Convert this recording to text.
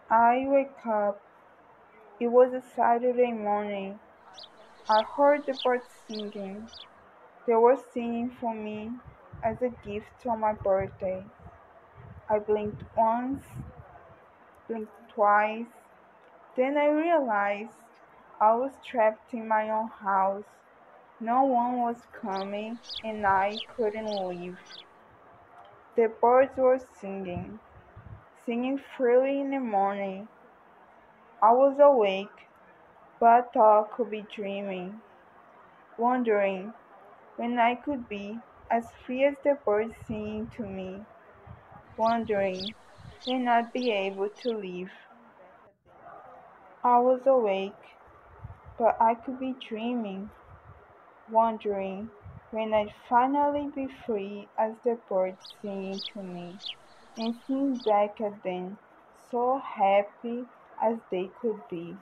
I wake up. It was a Saturday morning. I heard the birds singing. They were singing for me as a gift on my birthday. I blinked once, blinked twice. Then I realized I was trapped in my own house. No one was coming and I couldn't leave. The birds were singing, singing freely in the morning. I was awake, but thought I could be dreaming, wondering when I could be as free as the birds singing to me, wondering when I'd be able to leave. I was awake, but I could be dreaming, wondering when I'd finally be free as the birds singing to me, and sing back at them, so happy as they could be.